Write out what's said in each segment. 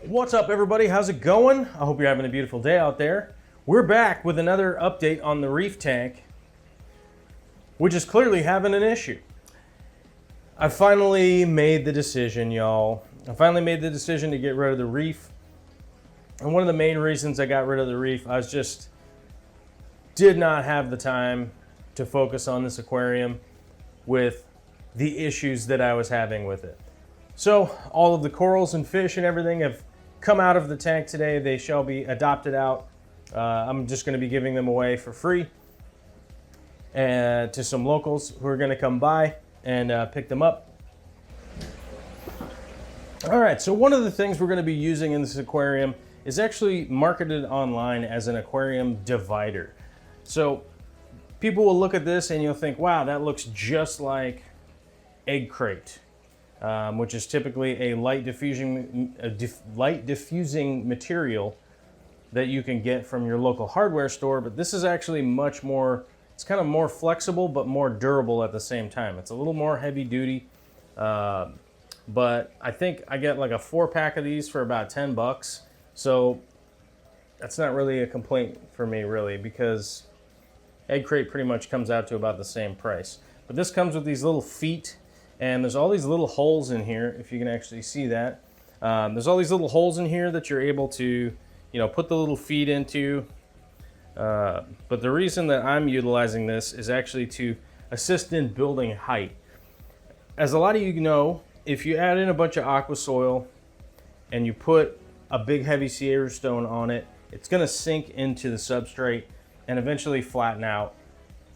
What's up, everybody? How's it going? I hope you're having a beautiful day out there. We're back with another update on the reef tank, which is clearly having an issue. I finally made the decision, y'all. I finally made the decision to get rid of the reef. And one of the main reasons I got rid of the reef, I just did not have the time to focus on this aquarium with the issues that I was having with it. So all of the corals and fish and everything have come out of the tank today. They shall be adopted out. I'm just going to be giving them away for free and to some locals who are going to come by and pick them up. All right, so one of the things we're going to be using in this aquarium is actually marketed online as an aquarium divider. So people will look at this and you'll think, wow, that looks just like egg crate. Which is typically a light diffusing material that you can get from your local hardware store, but this is actually much more, it's kind of more flexible but more durable at the same time. It's a little more heavy duty, but I think I get like a 4-pack of these for about 10 bucks. So that's not really a complaint for me, really, because egg crate pretty much comes out to about the same price. But this comes with these little feet. And there's all these little holes in here, if you can actually see that. There's all these little holes in here that you're able to, put the little feet into. But the reason that I'm utilizing this is actually to assist in building height. As a lot of you know, if you add in a bunch of aqua soil and you put a big heavy Sierra stone on it, it's going to sink into the substrate and eventually flatten out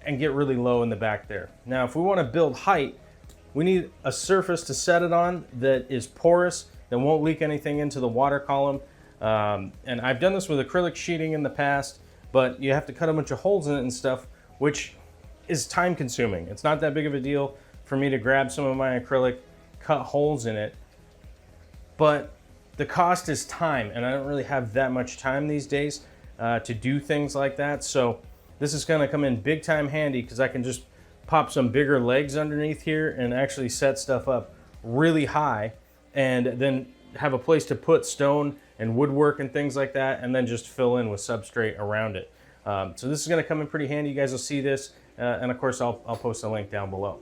and get really low in the back there. Now, if we want to build height, we need a surface to set it on that is porous, that won't leak anything into the water column. And I've done this with acrylic sheeting in the past, but you have to cut a bunch of holes in it and stuff, which is time consuming. It's not that big of a deal for me to grab some of my acrylic, cut holes in it, but the cost is time, and I don't really have that much time these days to do things like that. So this is gonna come in big time handy because I can just pop some bigger legs underneath here and actually set stuff up really high, and then have a place to put stone and woodwork and things like that, and then just fill in with substrate around it. So this is going to come in pretty handy. You guys will see this, and of course I'll post a link down below.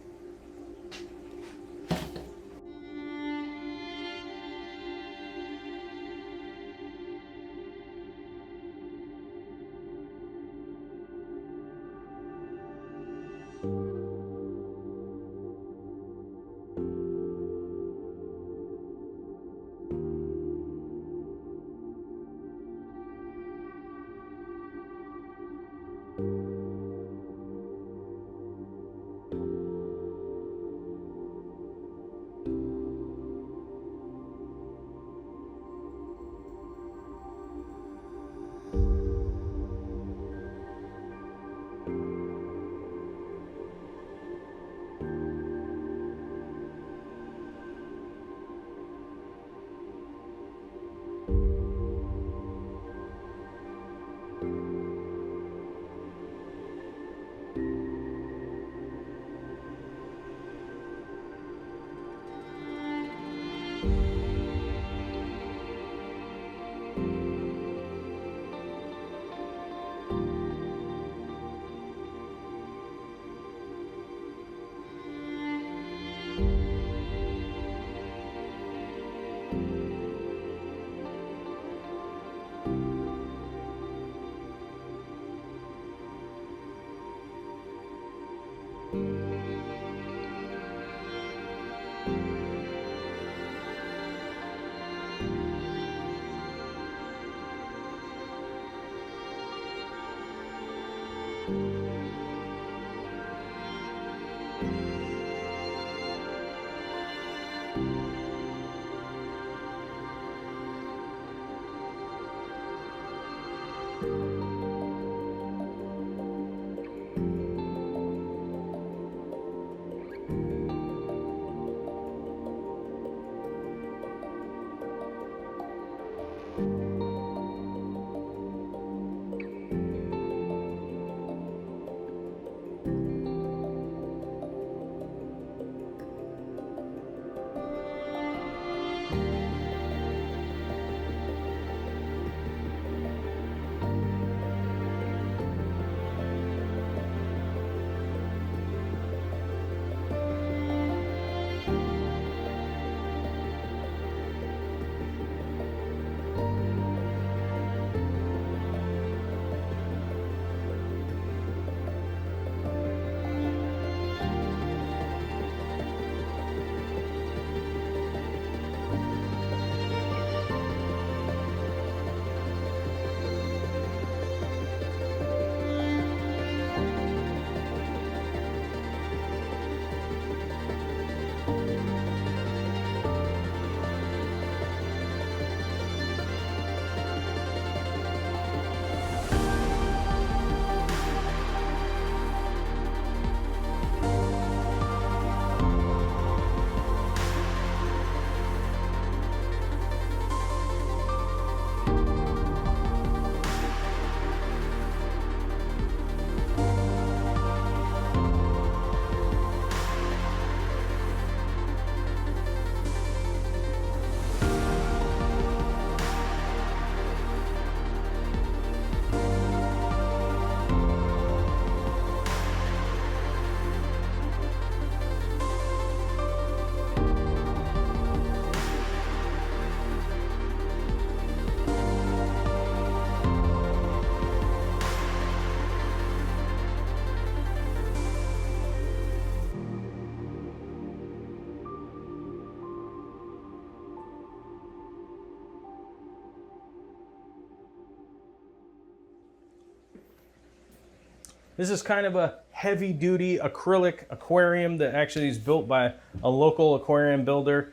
This is kind of a heavy-duty acrylic aquarium that actually is built by a local aquarium builder.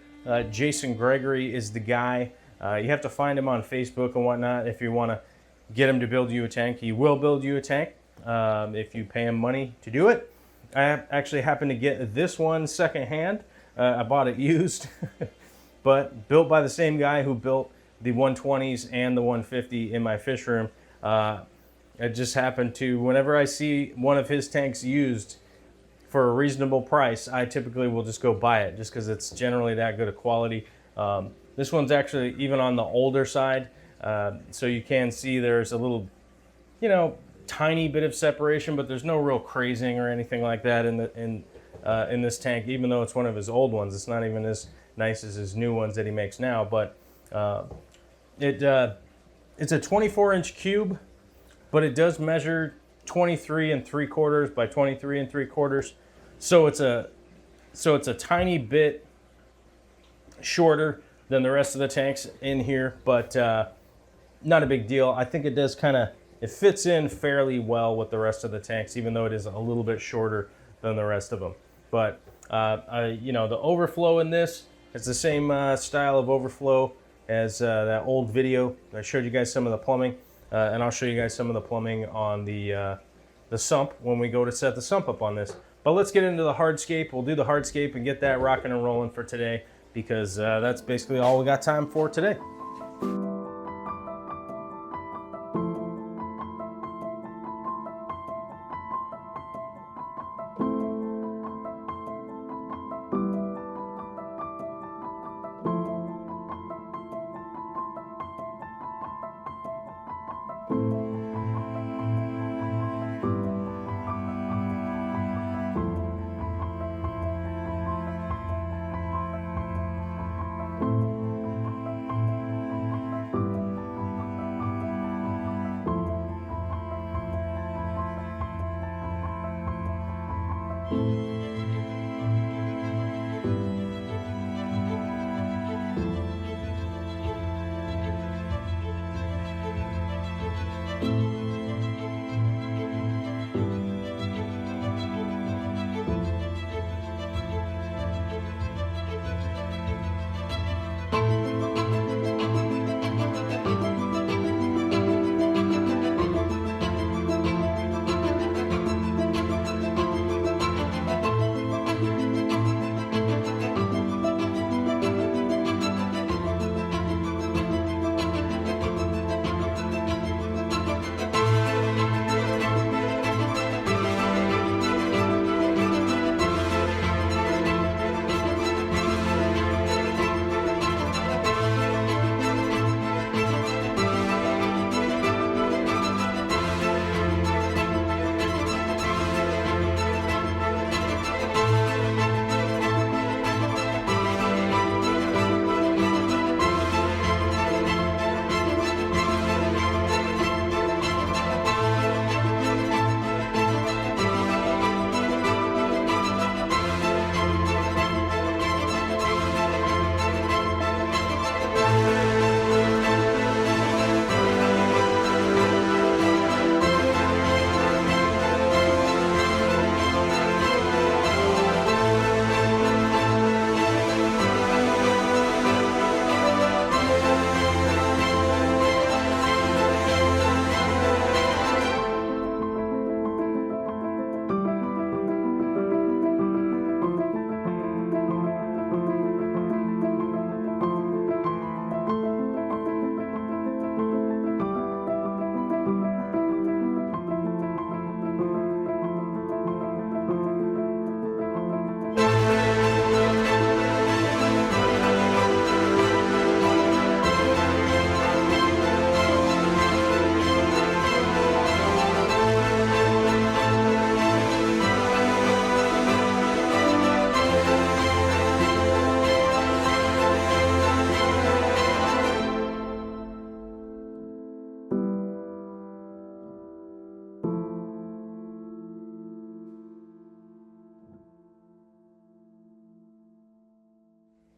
Jason Gregory is the guy. You have to find him on Facebook and whatnot if you want to get him to build you a tank. He will build you a tank if you pay him money to do it. I actually happened to get this one secondhand. I bought it used, but built by the same guy who built the 120s and the 150 in my fish room. It just happened to, whenever I see one of his tanks used for a reasonable price, I typically will just go buy it just because it's generally that good of quality. This one's actually even on the older side, so you can see there's a little, tiny bit of separation, but there's no real crazing or anything like that in this tank. Even though it's one of his old ones, it's not even as nice as his new ones that he makes now. But it's a 24-inch cube, but it does measure 23 3/4 by 23 3/4. So it's a tiny bit shorter than the rest of the tanks in here, but not a big deal. I think it does it fits in fairly well with the rest of the tanks, even though it is a little bit shorter than the rest of them. But the overflow in this, it's the same style of overflow as that old video. I showed you guys some of the plumbing, and I'll show you guys some of the plumbing on the sump when we go to set the sump up on this. But let's get into the hardscape. We'll do the hardscape and get that rocking and rolling for today, because that's basically all we got time for today.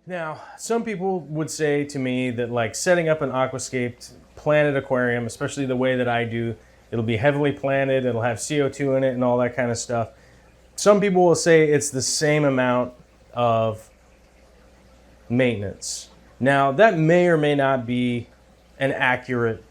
Now, some people would say to me that like setting up an aquascaped planted aquarium, especially the way that I do, It'll be heavily planted, it'll have CO2 in it and all that kind of stuff. Some people will say it's the same amount of maintenance. Now, that may or may not be an accurate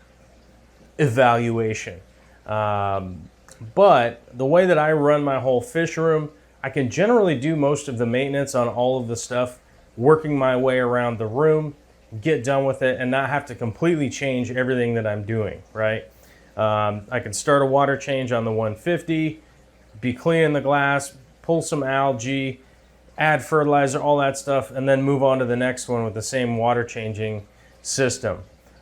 evaluation. But the way that I run my whole fish room, I can generally do most of the maintenance on all of the stuff, working my way around the room, get done with it, and not have to completely change everything that I'm doing, right? I can start a water change on the 150, be cleaning the glass, pull some algae, add fertilizer, all that stuff, and then move on to the next one with the same water changing system.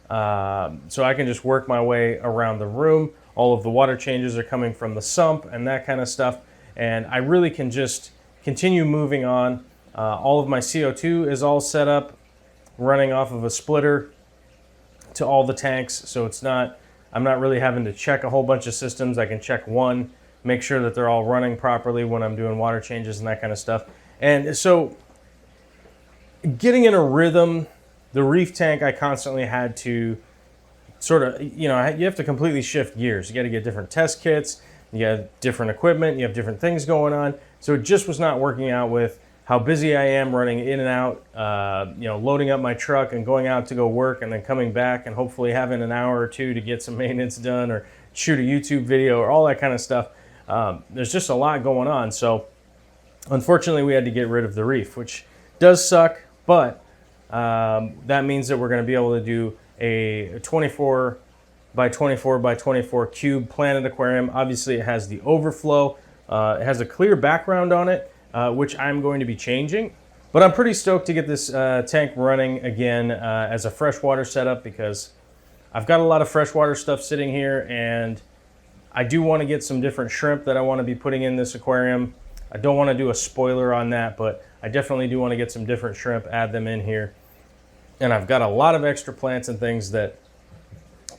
So I can just work my way around the room. All of the water changes are coming from the sump and that kind of stuff. And I really can just continue moving on. All of my CO2 is all set up, running off of a splitter to all the tanks. So I'm not really having to check a whole bunch of systems. I can check one, make sure that they're all running properly when I'm doing water changes and that kind of stuff. And so getting in a rhythm, the Reef tank, I constantly had to sort of, you have to completely shift gears. You got to get different test kits, you have different equipment, you have different things going on. So it just was not working out with how busy I am running in and out, loading up my truck and going out to go work and then coming back and hopefully having an hour or two to get some maintenance done or shoot a YouTube video or all that kind of stuff. There's just a lot going on. So unfortunately, we had to get rid of the Reef, which does suck, but that means that we're going to be able to do a 24 by 24 by 24 cube planted aquarium. Obviously, it has the overflow. It has a clear background on it, which I'm going to be changing. But I'm pretty stoked to get this tank running again as a freshwater setup because I've got a lot of freshwater stuff sitting here, and I do want to get some different shrimp that I want to be putting in this aquarium. I don't want to do a spoiler on that, but I definitely do want to get some different shrimp, add them in here. And I've got a lot of extra plants and things that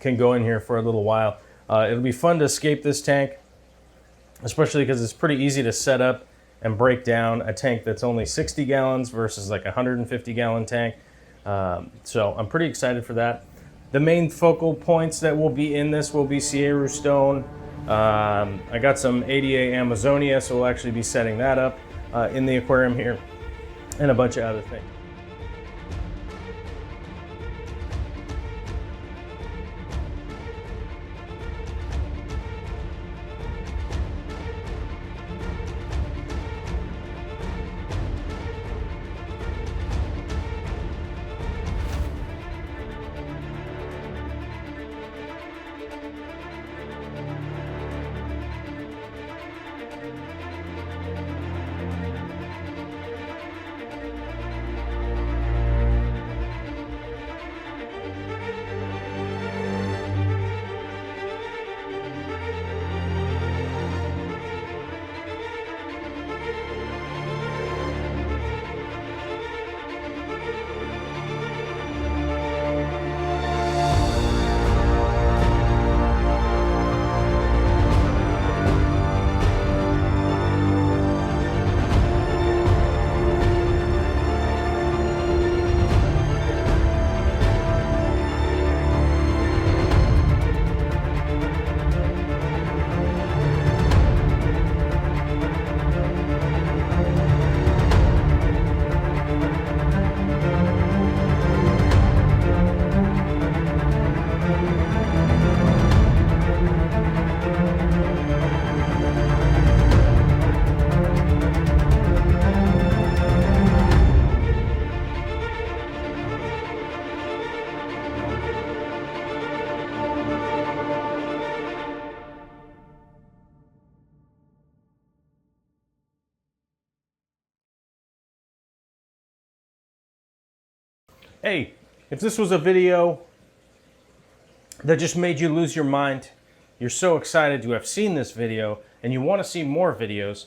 can go in here for a little while. It'll be fun to escape this tank, especially because it's pretty easy to set up and break down a tank that's only 60 gallons versus like a 150 gallon tank. So I'm pretty excited for that. The main focal points that will be in this will be Sierra stone. I got some ADA Amazonia, so we'll actually be setting that up in the aquarium here, and a bunch of other things. Hey, if this was a video that just made you lose your mind, you're so excited to have seen this video, and you want to see more videos,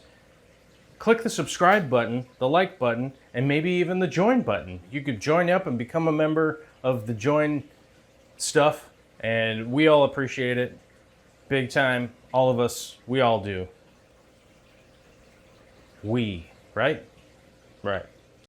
click the subscribe button, the like button, and maybe even the join button. You could join up and become a member of the join stuff, and we all appreciate it. Big time. All of us, we all do. We, right? Right.